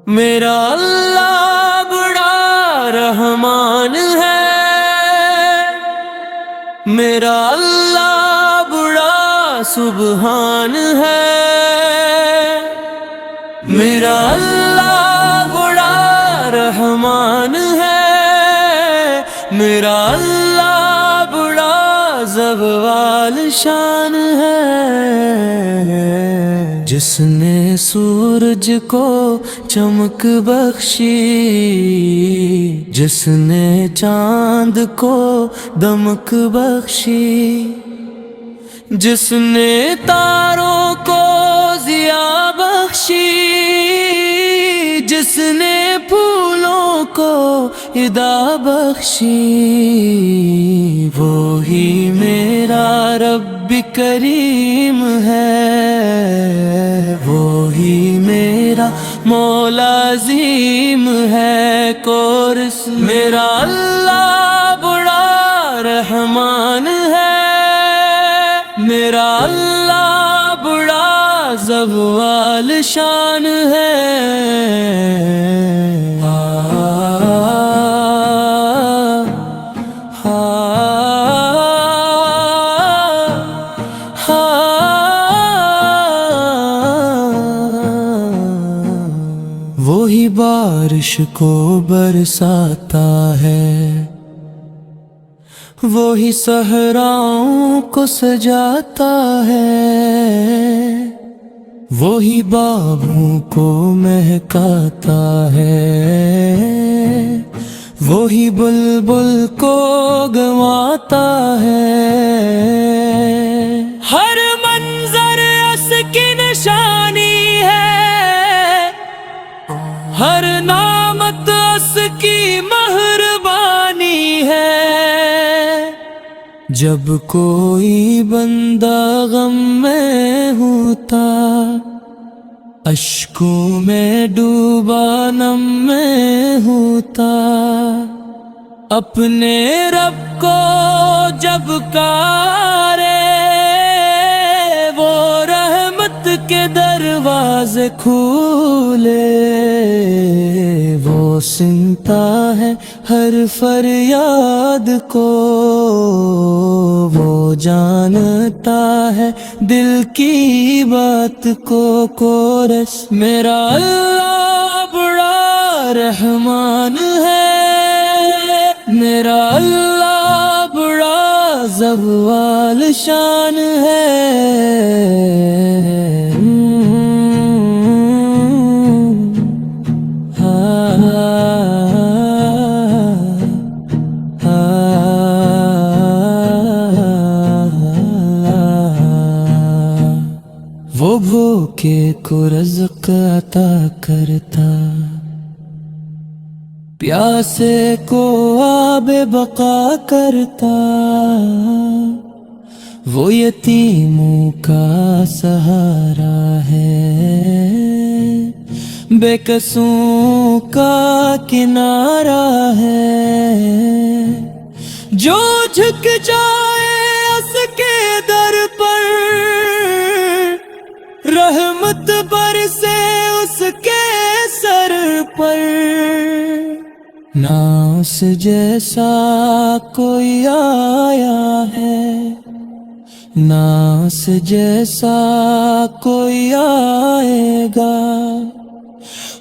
میرا اللہ بڑا رحمان ہے، میرا اللہ بڑا سبحان ہے، میرا اللہ بڑا رحمان ہے، میرا اللہ بڑا زوال شان ہے۔ جس نے سورج کو چمک بخشی، جس نے چاند کو دمک بخشی، جس نے تاروں کو ضیاء بخشی، جس نے پھولوں کو ادا بخشی، وہی میرا رب کریم ہے، وہی میرا مولا عظیم ہے۔ کورس میرا اللہ بڑا رحمان ہے، میرا اللہ بڑا زوال شان ہے۔ وہی بارش کو برساتا ہے، وہی صحراؤں کو سجاتا ہے، وہی باغوں کو مہکاتا ہے، وہی بلبل کو گواتا ہے۔ ہر منظر اس کی نشانی ہے، ہر نعمت اس کی مہربانی ہے۔ جب کوئی بندہ غم میں ہوتا، اشکوں میں ڈوبا نم میں ہوتا، اپنے رب کو جب کارے، وہ رحمت کے دروازے کھولے، وہ سنتا ہے ہر فریاد کو، وہ جانتا ہے دل کی بات کو۔ کورس میرا اللہ بڑا رحمان ہے، میرا اللہ بڑا زوال شان ہے۔ وہ بھوکے کو رزق عطا کرتا، پیاسے کو آب بقا کرتا، وہ یتیموں کا سہارا ہے، بے کسوں کا کنارہ ہے۔ جو جھک جائے اس کے در پر، رحمت برسے اس کے سر پر، نہ اس جیسا کوئی آیا ہے، نہ اس جیسا کوئی آئے گا۔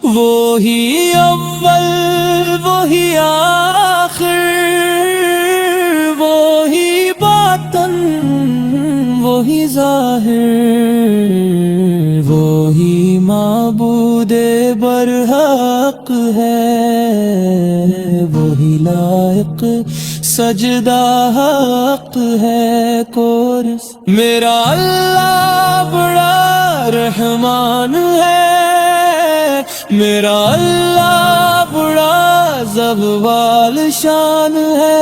وہی اول وہی آخر، وہی باطن وہی ظاہر، وہی معبود برحق ہے، وہی لائق سجدہ حق ہے۔ کورس میرا اللہ بڑا رحمان ہے، میرا اللہ بڑا زوال شان ہے۔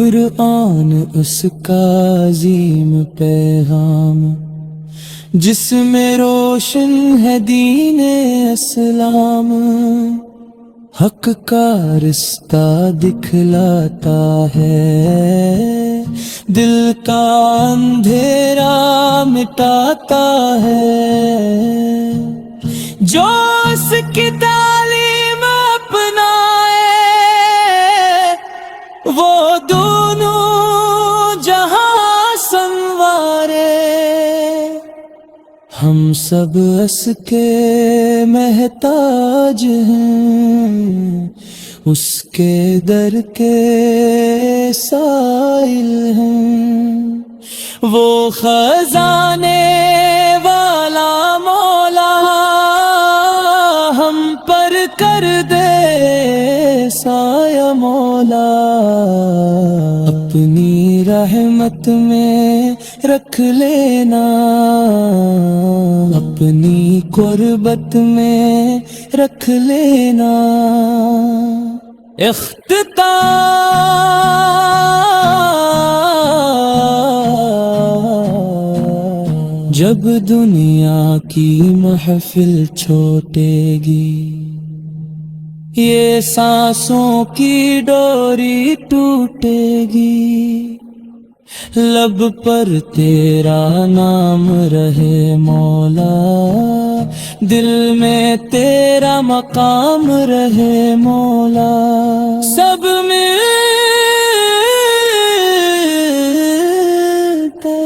قرآن اس کا عظیم پیغام جس میں روشن ہے دین اسلام، حق کا رستہ دکھلاتا ہے، دل کا اندھیرا مٹاتا ہے، جو اس کی تعلیم اپنائے وہ دونوں جہاں سنوارے۔ ہم سب اس کے محتاج ہیں، اس کے در کے سائل ہیں، وہ خزانے والا مولا ہم پر کر دے سایہ مولا، اپنی رحمت میں رکھ لینا، اپنی قربت میں رکھ لینا۔ اختتام، جب دنیا کی محفل چھوٹے گی، یہ سانسوں کی ڈوری ٹوٹے گی، لب پر تیرا نام رہے مولا، دل میں تیرا مقام رہے مولا، سب مل کے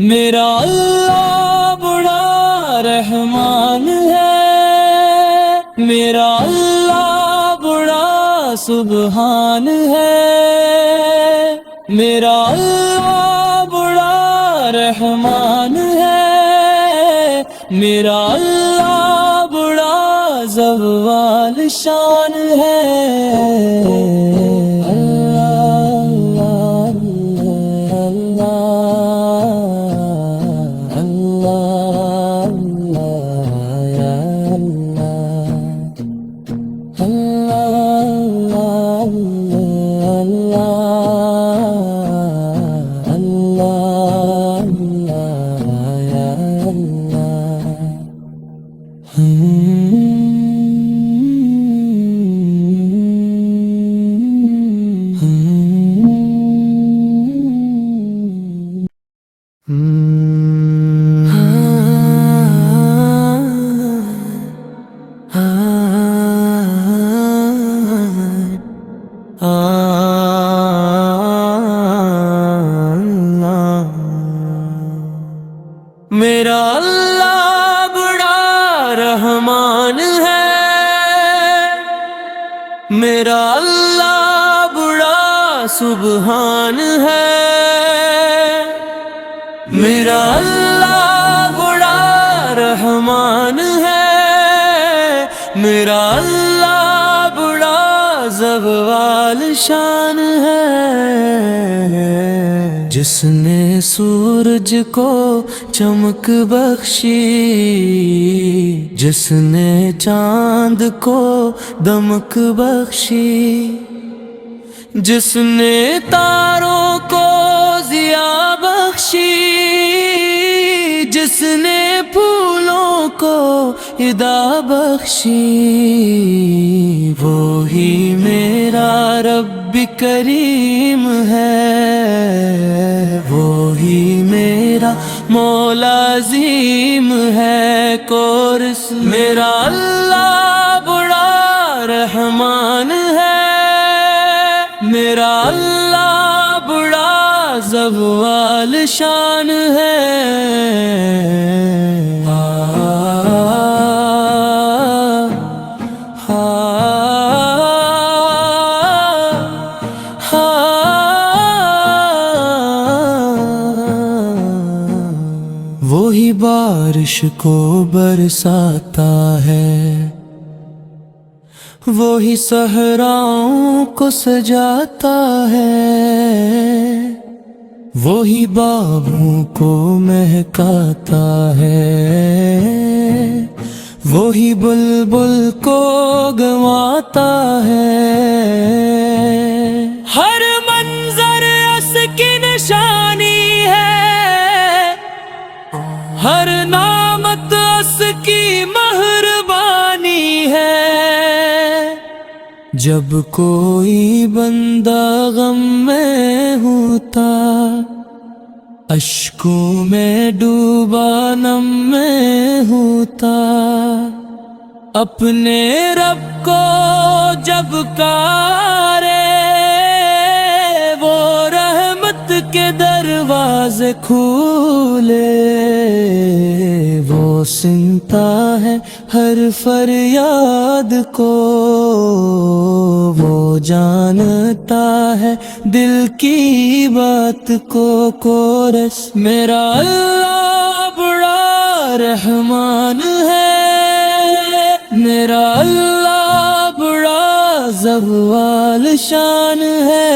میرا اللہ بڑا رحمان ہے، میرا اللہ بڑا سبحان ہے، میرا اللہ بڑا رحمان ہے، میرا اللہ بڑا زوال شان ہے۔ میرا اللہ بڑا رحمان ہے، میرا اللہ بڑا سبحان ہے، میرا اللہ بڑا رحمان ہے، میرا اللہ بڑا زوال شان ہے۔ جس نے سورج کو چمک بخشی، جس نے چاند کو دمک بخشی، جس نے تاروں کو ضیاء بخشی، جس نے پھولوں کو ادا بخشی، وہی میرا رب کریم ہے، وہی میرا مولا عظیم ہے۔ کورس میرا اللہ بڑا رحمان ہے، میرا اللہ بڑا زوال شان ہے۔ وہی بارش کو برساتا ہے، وہی صحراؤں کو سجاتا ہے، وہی باغوں کو مہکاتا ہے، وہی بلبل کو گنواتا ہے۔ ہر ہر نعمت اس کی مہربانی ہے، جب کوئی بندہ غم میں ہوتا، اشکوں میں ڈوبا نم میں ہوتا، اپنے رب کو جب کارے وہ رحمت کے دروازے کھولے، وہ سنتا ہے ہر فریاد کو، وہ جانتا ہے دل کی بات کو۔ کورس میرا اللہ بڑا رحمان ہے، میرا اللہ بڑا زوال شان ہے،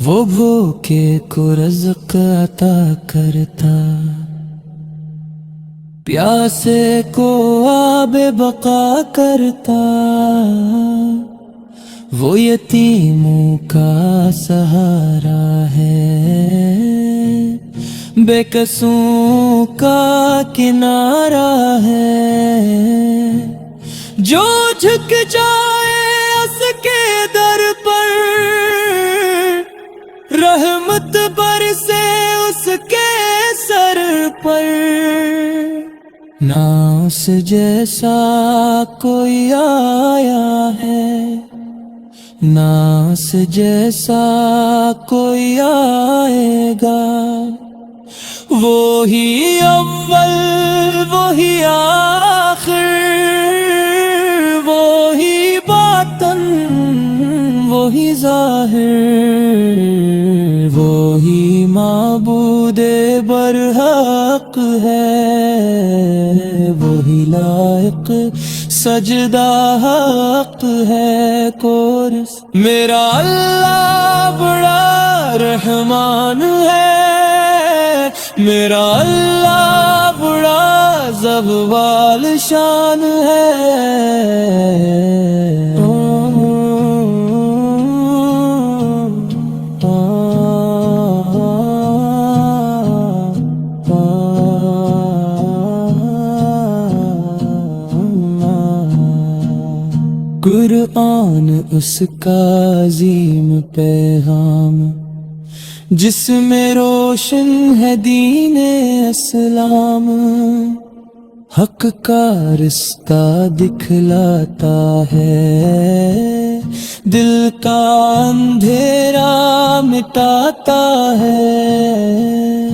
وہ بھوکے کو رزق عطا کرتا، پیاسے کو آب بقا کرتا، وہ یتیموں کا سہارا ہے، بے کسوں کا کنارہ ہے، جو جھک جائے اس کے در پر، رحمت برسے اس کے سر پر، نہ اس جیسا کوئی آیا ہے، نہ اس جیسا کوئی آئے گا، وہی اول وہی آخر، وہی باطن وہی ظاہر، وہی معبود برحق ہے، وہی لائق سجدہ حق ہے۔ کورس میرا اللہ بڑا رحمان ہے، میرا اللہ بڑا زوال شان ہے، قرآن اس کا عظیم پیغام، جس میں روشن ہے دین اسلام، حق کا رستہ دکھلاتا ہے، دل کا اندھیرا مٹاتا ہے،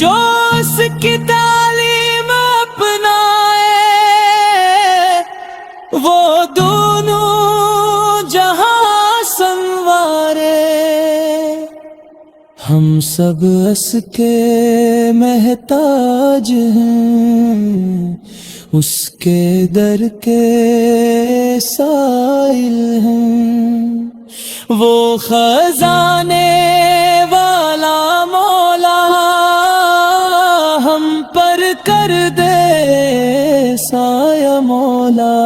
جو اس کی تعلیم اپنائے وہ دونوں جہاں سنوارے، ہم سب اس کے محتاج ہیں، اس کے در کے سائل ہیں، وہ خزانے والا مولا ہم پر کر دے سایہ مولا،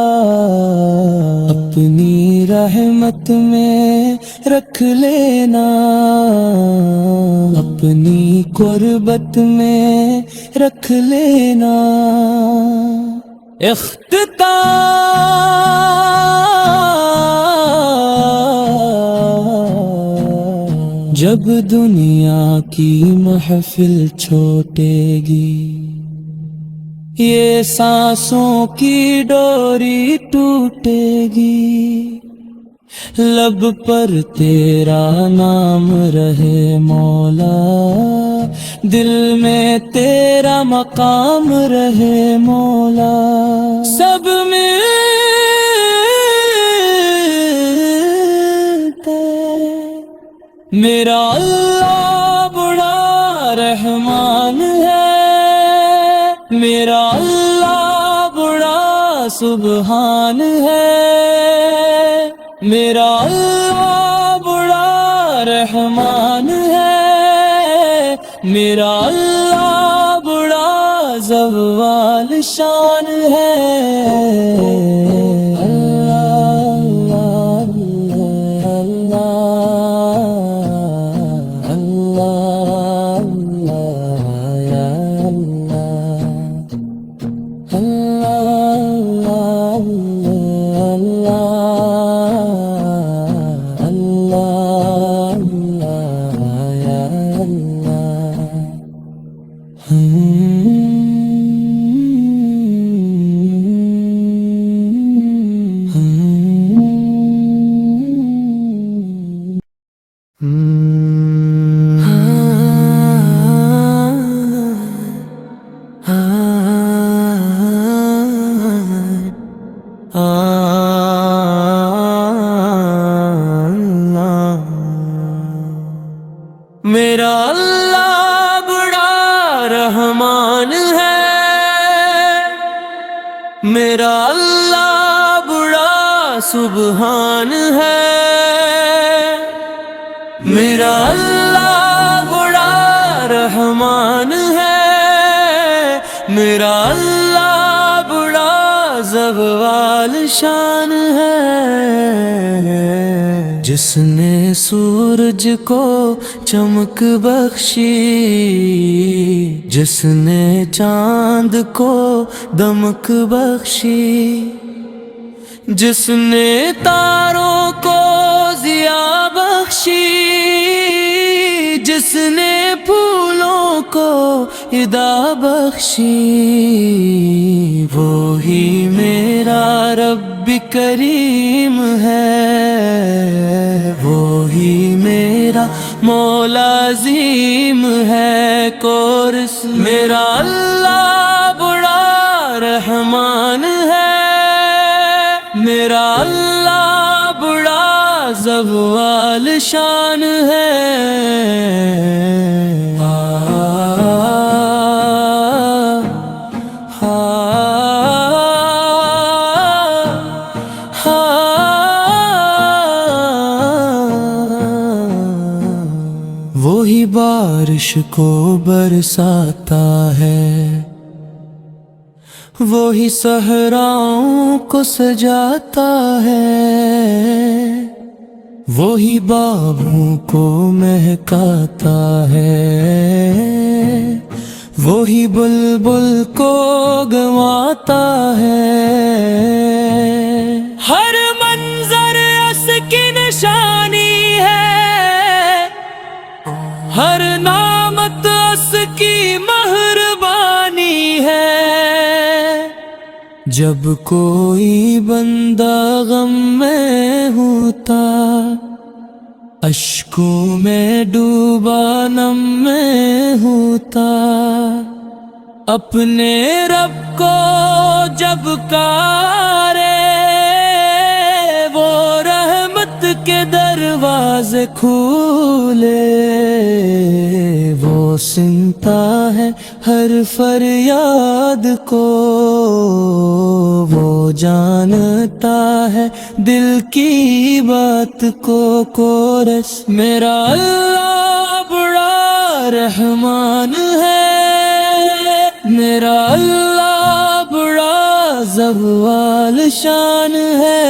اپنی رحمت میں رکھ لینا، اپنی قربت میں رکھ لینا۔ اختتام، جب دنیا کی محفل چھوٹے گی، یہ سانسوں کی ڈوری ٹوٹے گی، لب پر تیرا نام رہے مولا، دل میں تیرا مقام رہے مولا، سب ملتے میرا اللہ بڑا رحمان ہے، میرا اللہ بڑا سبحان ہے، میرا اللہ بڑا رحمان ہے، میرا اللہ زوال شان ہے میرا اللہ بڑا رحمان ہے، میرا اللہ بڑا سبحان ہے، میرا اللہ بڑا رحمان ہے، میرا اللہ بڑا زوال شان ہے۔ جس نے سورج کو چمک بخشی، جس نے چاند کو دمک بخشی، جس نے تاروں کو ضیا بخشی، جس نے پھولوں کو ادا بخشی، وہی میرا رب کریم ہے، وہی میرا مولا عظیم ہے۔ کورس میرا اللہ بڑا رحمان ہے، میرا اللہ بڑا زوال شان ہے۔ وہی بارش کو برساتا ہے، وہی صحراؤں کو سجاتا ہے، وہی باغوں کو مہکاتا ہے، وہی بلبل کو گنواتا ہے۔ ہر منظر اس کی نشانی ہے، ہر نعمت اس کی مہربانی ہے۔ جب کوئی بندہ غم میں ہوتا، اشکوں میں ڈوبا نم میں ہوتا، اپنے رب کو جب کارے وہ رحمت کے دروازے کھولے، وہ سنتا ہے ہر فریاد کو، وہ جانتا ہے دل کی بات کو۔ کورس میرا اللہ بڑا رحمان ہے، میرا اللہ بڑا زوال شان ہے۔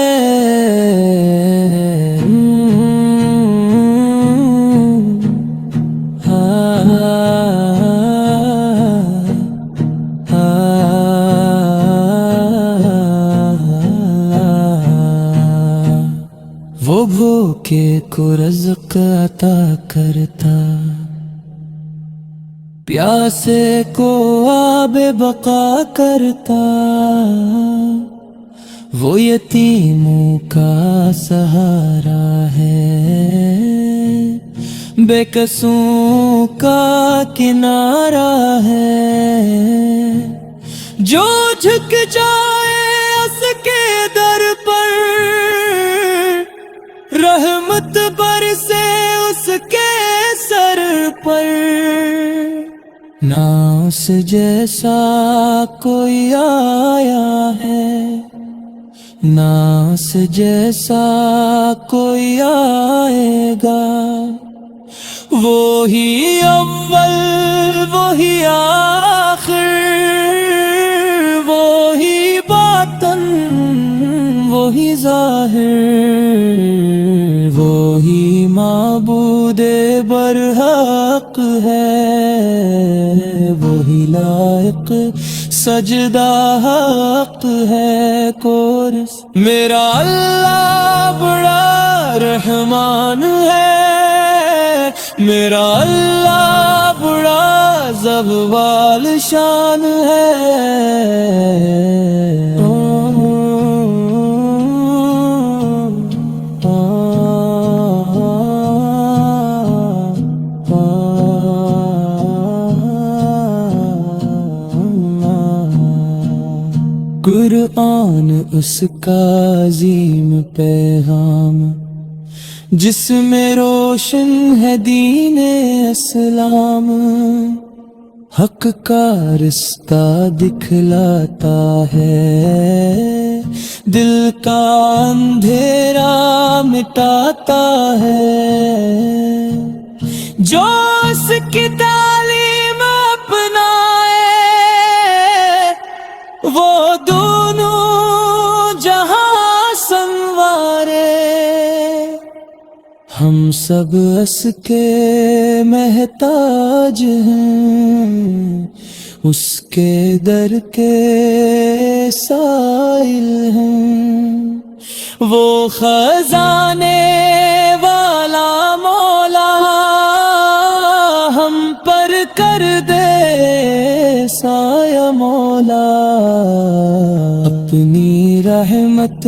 وہ بھوکے کو رزق عطا کرتا، پیاسے کو آب بقا کرتا، وہ یتیموں کا سہارا ہے، بے کسوں کا کنارہ ہے۔ جو جھک جائے اس کے در پر، رحمت برسے اس کے سر پر، نہ اس جیسا کوئی آیا ہے، نہ اس جیسا کوئی آئے گا۔ وہی اول وہی آخر، پر حق ہے وہی لائق سجدہ حق ہے کورس میرا اللہ بڑا رحمان ہے میرا اللہ بڑا زوال شان قرآن اس کا عظیم پیغام جس میں روشن ہے دین اسلام حق کا رستہ دکھلاتا ہے دل کا اندھیرا مٹاتا ہے جو اس کی تعلیم اپنائے وہ دونوں جہاں سنوارے ہم سب اس کے محتاج ہیں اس کے در کے سائل ہیں وہ خزانے والا مولا ہم پر کر دے سایہ مولا اپنی رحمت